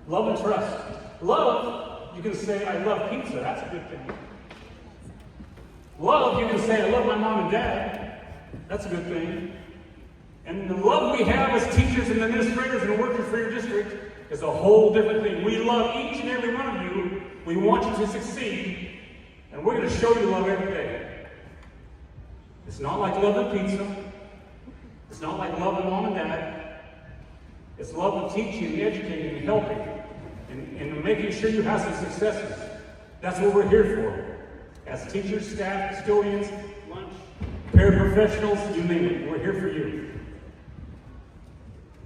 Love and trust. Love, you can say, I love pizza. That's a good thing. Love, you can say, I love my mom and dad. That's a good thing. And the love we have as teachers and administrators and workers for your district is a whole different thing. We love each and every one of you. We want you to succeed. And we're going to show you love every day. It's not like loving pizza. It's not like loving mom and dad. It's love of teaching, educating, and helping, and making sure you have some successes. That's what we're here for. As teachers, staff, custodians, lunch, paraprofessionals, you name it, we're here for you.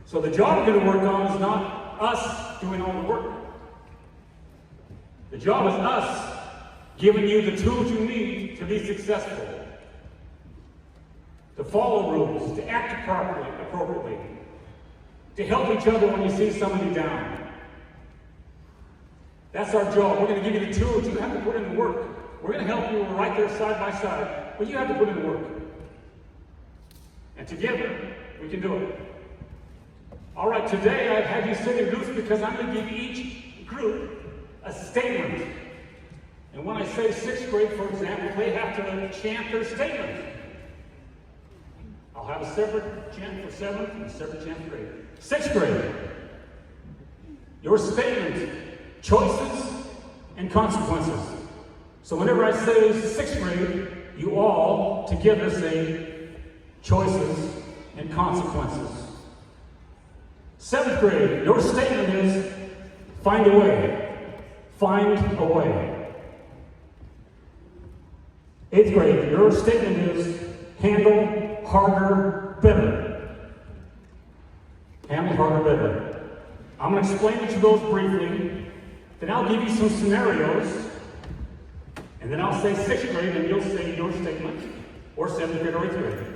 So the job we're going to work on is not us doing all the work. The job is us giving you the tools you need to be successful, to follow rules, to act appropriately, to help each other when you see somebody down. That's our job. We're going to give you the tools. You have to put in the work. We're going to help you right there side by side, but you have to put in the work. And together, we can do it. All right, today I've had you sit in groups because I'm going to give each group a statement. And when I say sixth grade, for example, they have to chant their statement. I'll have a separate chant for seventh and a separate chant for eighth. Sixth grade, your statement, choices and consequences. So whenever I say sixth grade, you all together say choices and consequences. Seventh grade, your statement is find a way. Find a way. Eighth grade, your statement is handle harder, better. Handle harder, better. I'm going to explain each of those briefly. Then I'll give you some scenarios. And then I'll say sixth grade, and you'll say your statement, or seventh grade or eighth grade.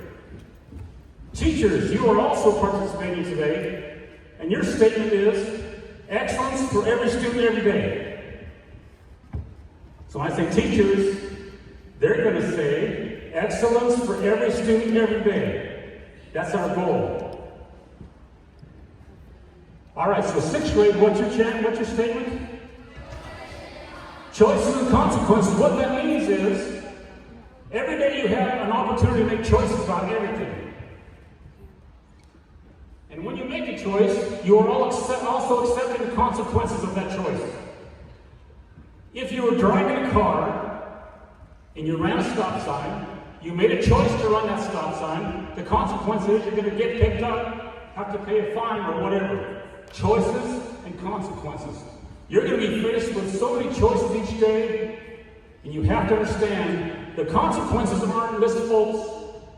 Teachers, you are also participating today, and your statement is excellence for every student every day. So when I say teachers, they're going to say excellence for every student every day. That's our goal. All right, so sixth grade, what's your chant? What's your statement? Choices and consequences. What that means is every day you have an opportunity to make choices about everything. And when you make a choice, you are also accepting the consequences of that choice. If you were driving a car and you ran a stop sign, you made a choice to run that stop sign, the consequence is you're going to get picked up, have to pay a fine or whatever. Choices and consequences. You're going to be faced with so many choices each day, and you have to understand the consequences aren't Mr. Folks.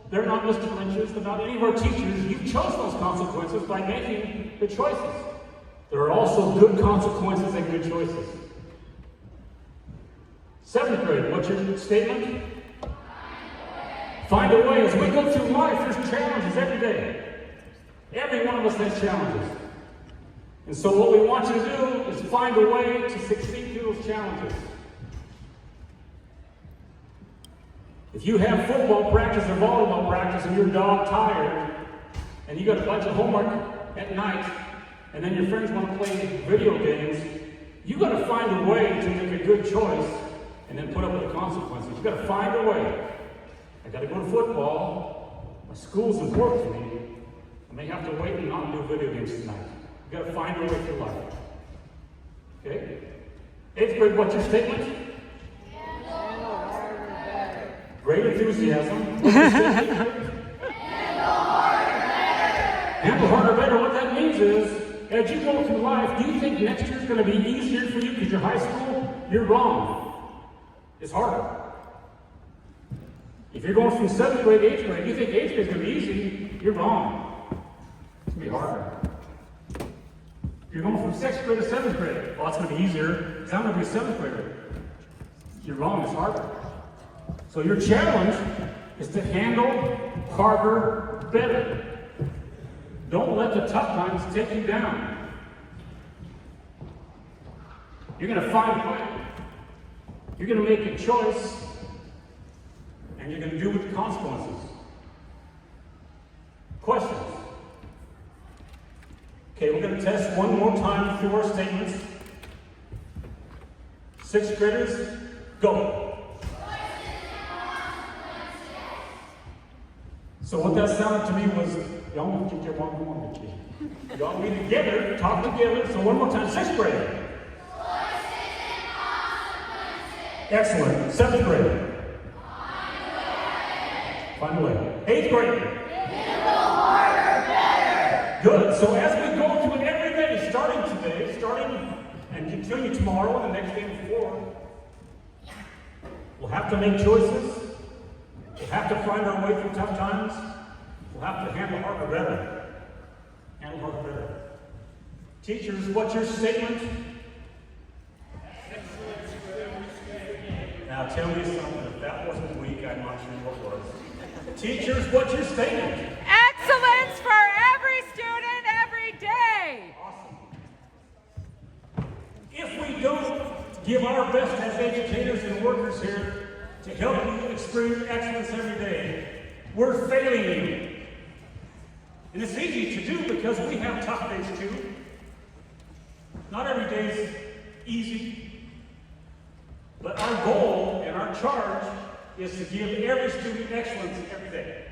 They're not Mr. Lynch's. They're not any of our teachers. You chose those consequences by making the choices. There are also good consequences and good choices. Seventh grade, what's your statement? Find a way. As we go through life, there's challenges every day. Every one of us has challenges. And so what we want you to do is find a way to succeed through those challenges. If you have football practice or volleyball practice and you're dog tired, and you got a bunch of homework at night, and then your friends want to play video games, you got to find a way to make a good choice and then put up with the consequences. You got to find a way. I got to go to football. My school's important to me. I may have to wait and not do video games tonight. You got to find a way through life. Okay? Eighth grade, what's your statement? Handle harder, better. Great enthusiasm. What's your statement? Handle harder, better. Handle harder, better. What that means is, as you go through life, do you think next year's going to be easier for you because you're high school? You're wrong. It's harder. If you're going from seventh grade to eighth grade, you think eighth grade is going to be easy? You're wrong. It's going to be harder. You're going from sixth grade to seventh grade. Well, it's going to be easier because I'm going to be a seventh grader. You're wrong, it's harder. So your challenge is to handle harder, better. Don't let the tough times take you down. You're going to find a way. You're going to make a choice, and you're going to do with the consequences. Questions? Okay, we're going to the test one more time through our statements. Sixth graders, go. So what that sounded to me was, y'all be together, talk together. So one more time, sixth grade. Excellent. Seventh grade. Find a way. Eighth grade. Good. So as we go through it every day, starting today, and continue tomorrow and the next day before, we'll have to make choices. We'll have to find our way through tough times. We'll have to handle harder better. Handle harder better. Teachers, what's your statement? Now tell me something. If that wasn't weak, I'm not sure what was. Teachers, what's your statement? Excellence for every student, every day. Awesome. If we don't give our best as educators and workers here to help you experience excellence every day, we're failing you. And it's easy to do because we have tough days too. Not every day is easy. But our goal and our charge is to give every student excellence every day.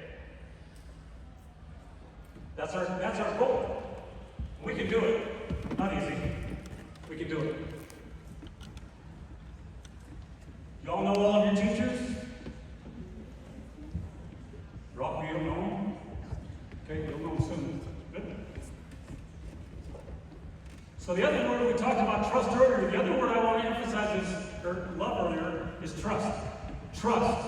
That's our goal. We can do it. Not easy. We can do it. Y'all know all of your teachers? Rock, you don't know them? Okay, you'll know them soon. Good. So the other word we talked about trust earlier, the other word I want to emphasize is, or love earlier, is trust. Trust.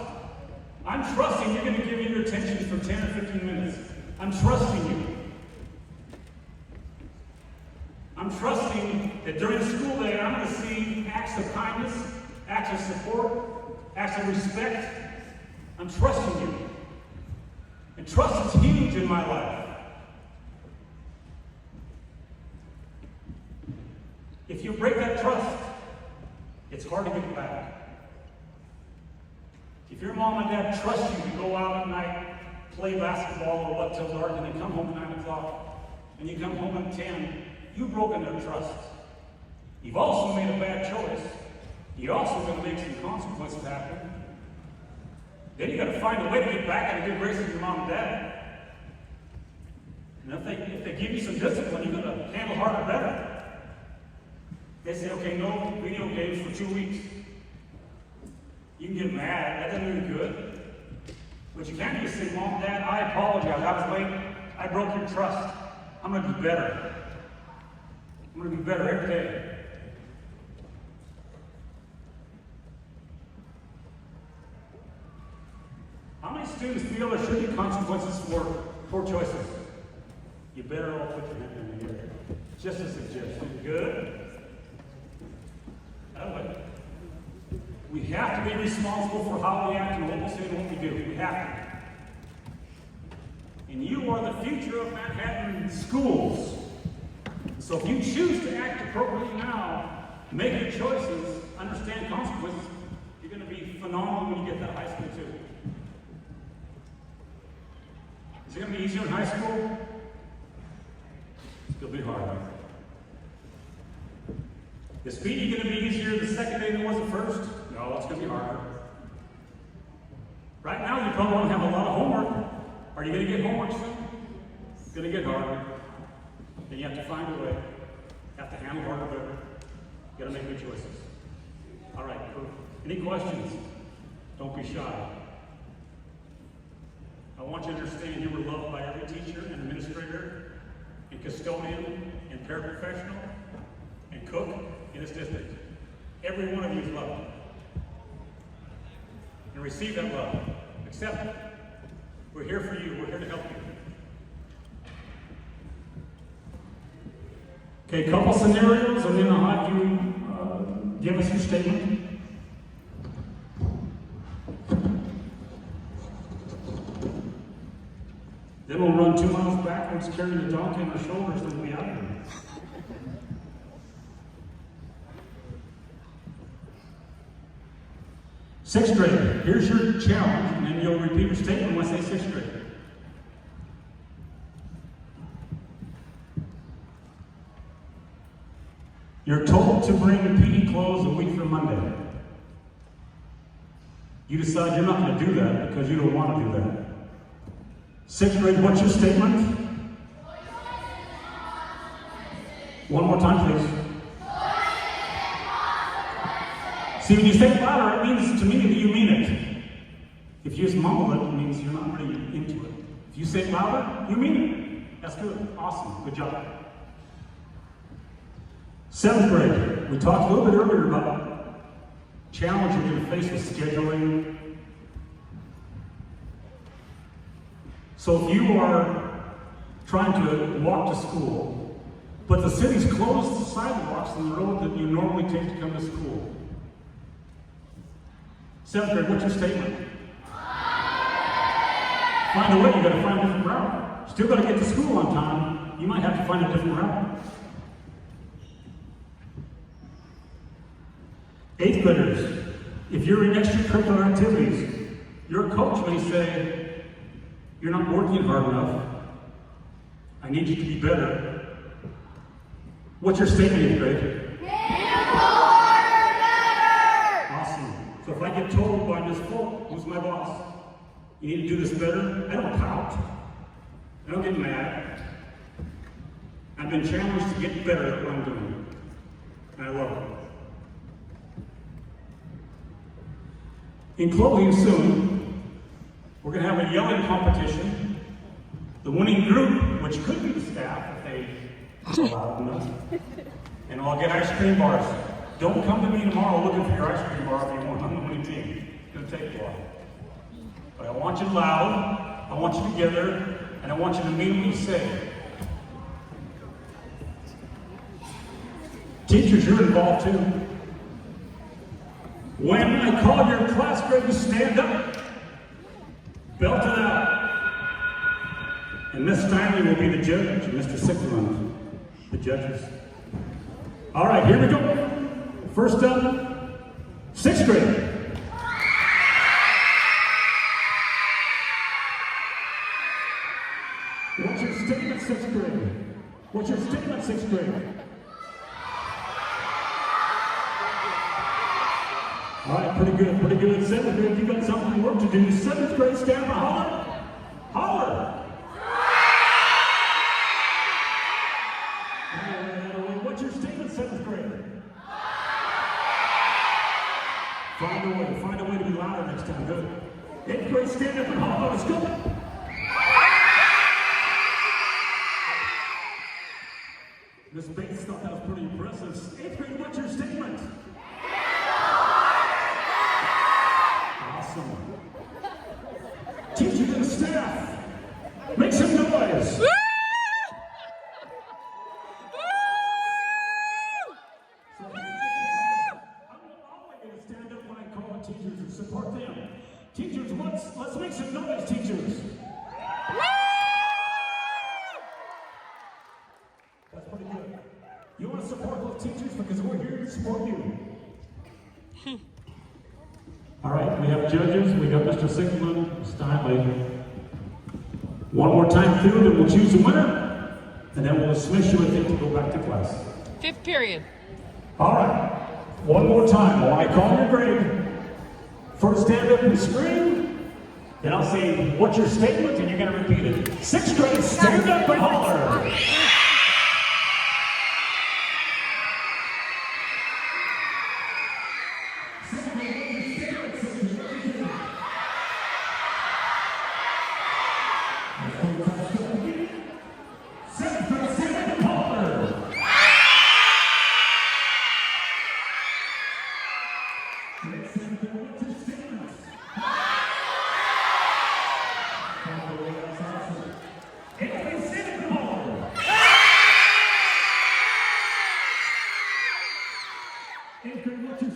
I'm trusting you're going to give me your attention for 10 or 15 minutes. I'm trusting you. I'm trusting that during the school day I'm going to see acts of kindness, acts of support, acts of respect. I'm trusting you. And trust is huge in my life. If you break that trust, it's hard to get it back. If your mom and dad trust you to go out at night, play basketball or what till dark, and then come home at 9 o'clock, and you come home at 10, you've broken their trust. You've also made a bad choice. You're also going to make some consequences happen. Then you got to find a way to get back in the good graces of your mom and dad. And if they give you some discipline, you're going to handle harder better. They say, okay, no video games for 2 weeks. You can get mad. That doesn't mean good. What you can do is say, Mom, Dad, I apologize. I was late. I broke your trust. I'm going to be better. I'm going to be better every day. How many students feel there should be consequences for poor choices? You better all put your hand in the air. Just a suggestion. Good? We have to be responsible for how we act and what we say and what we do. We have to. And you are the future of Manhattan schools. So if you choose to act appropriately now, make your choices, understand consequences, you're going to be phenomenal when you get to high school too. Is it going to be easier in high school? It's going to be harder. Is PD going to be easier the second day than it was the first? No, it's going to be harder. Right now, you probably won't have a lot of homework. Are you going to get homework soon? It's going to get harder. Then you have to find a way. You have to handle harder better. You got to make good choices. All right, cool. Any questions? Don't be shy. I want you to understand you were loved by every teacher and administrator and custodian and paraprofessional and cook in this district. Every one of you is loved. And receive that love. Accept it. We're here for you. We're here to help you. Okay, a couple scenarios, and then I'll have you give us your statement. Then we'll run 2 miles backwards, carrying the donkey on our shoulders, and we'll be out of here. Sixth grader, here's your challenge, and then you'll repeat your statement when I say sixth grader. You're told to bring PE clothes a week from Monday. You decide you're not going to do that because you don't want to do that. 6th grade, what's your statement? One more time, please. See, when you say it louder, it means to me that you mean it. If you just mumble it, it means you're not really into it. If you say it louder, you mean it. That's good. Awesome. Good job. 7th grade, we talked a little bit earlier about challenges you're going to face with scheduling. So if you are trying to walk to school, but the city's closed the sidewalks on the road that you normally take to come to school. 7th grade, what's your statement? Find a way, you gotta find a different route. Still gotta get to school on time, you might have to find a different route. 8th graders, if you're in extracurricular activities, your coach may say, you're not working hard enough. I need you to be better. What's your statement, 8th grade? So if I get told by Ms. Folk, who's my boss, you need to do this better, I don't pout. I don't get mad. I've been challenged to get better at what I'm doing. And I love it. In closing soon, we're going to have a yelling competition. The winning group, which could be the staff if they allow enough, and I'll get ice cream bars. Don't come to me tomorrow looking for your ice cream bar if you want. I'm the winning team. It's going to take a while. But I want you loud, I want you together, and I want you to mean what you say. Teachers, you're involved too. When I call your class grade to stand up, belt it out. And Miss Stanley will be the judge, and Mr. Sickland, the judges. All right, here we go. First up, 6th grade. What's your statement, 6th grade? What's your statement, 6th grade? All right, pretty good, pretty good. 7th grade, you got something work to do. 7th grade, stand up, holler. Holler. What's your statement, 7th grade? Find a way to be louder next time. Good. 8th grade, stand up and holler. Let's go. Miss Bates thought that was pretty impressive. 8th grade, what's your statement? Awesome. Teachers and staff, make some noise. Teachers and support them. Teachers, let's make some noise, teachers. That's pretty good. You want to support those teachers because we're here to support you. All right, we have judges. We got Mr. Sickland, Steinley. One more time through, then we'll choose a winner, and then we'll dismiss you and to go back to class. 5th period. All right, one more time. While I call your grade, first stand up and scream, then I'll say, what's your statement? And you're going to repeat it. 6th grade, stand up and holler. What's your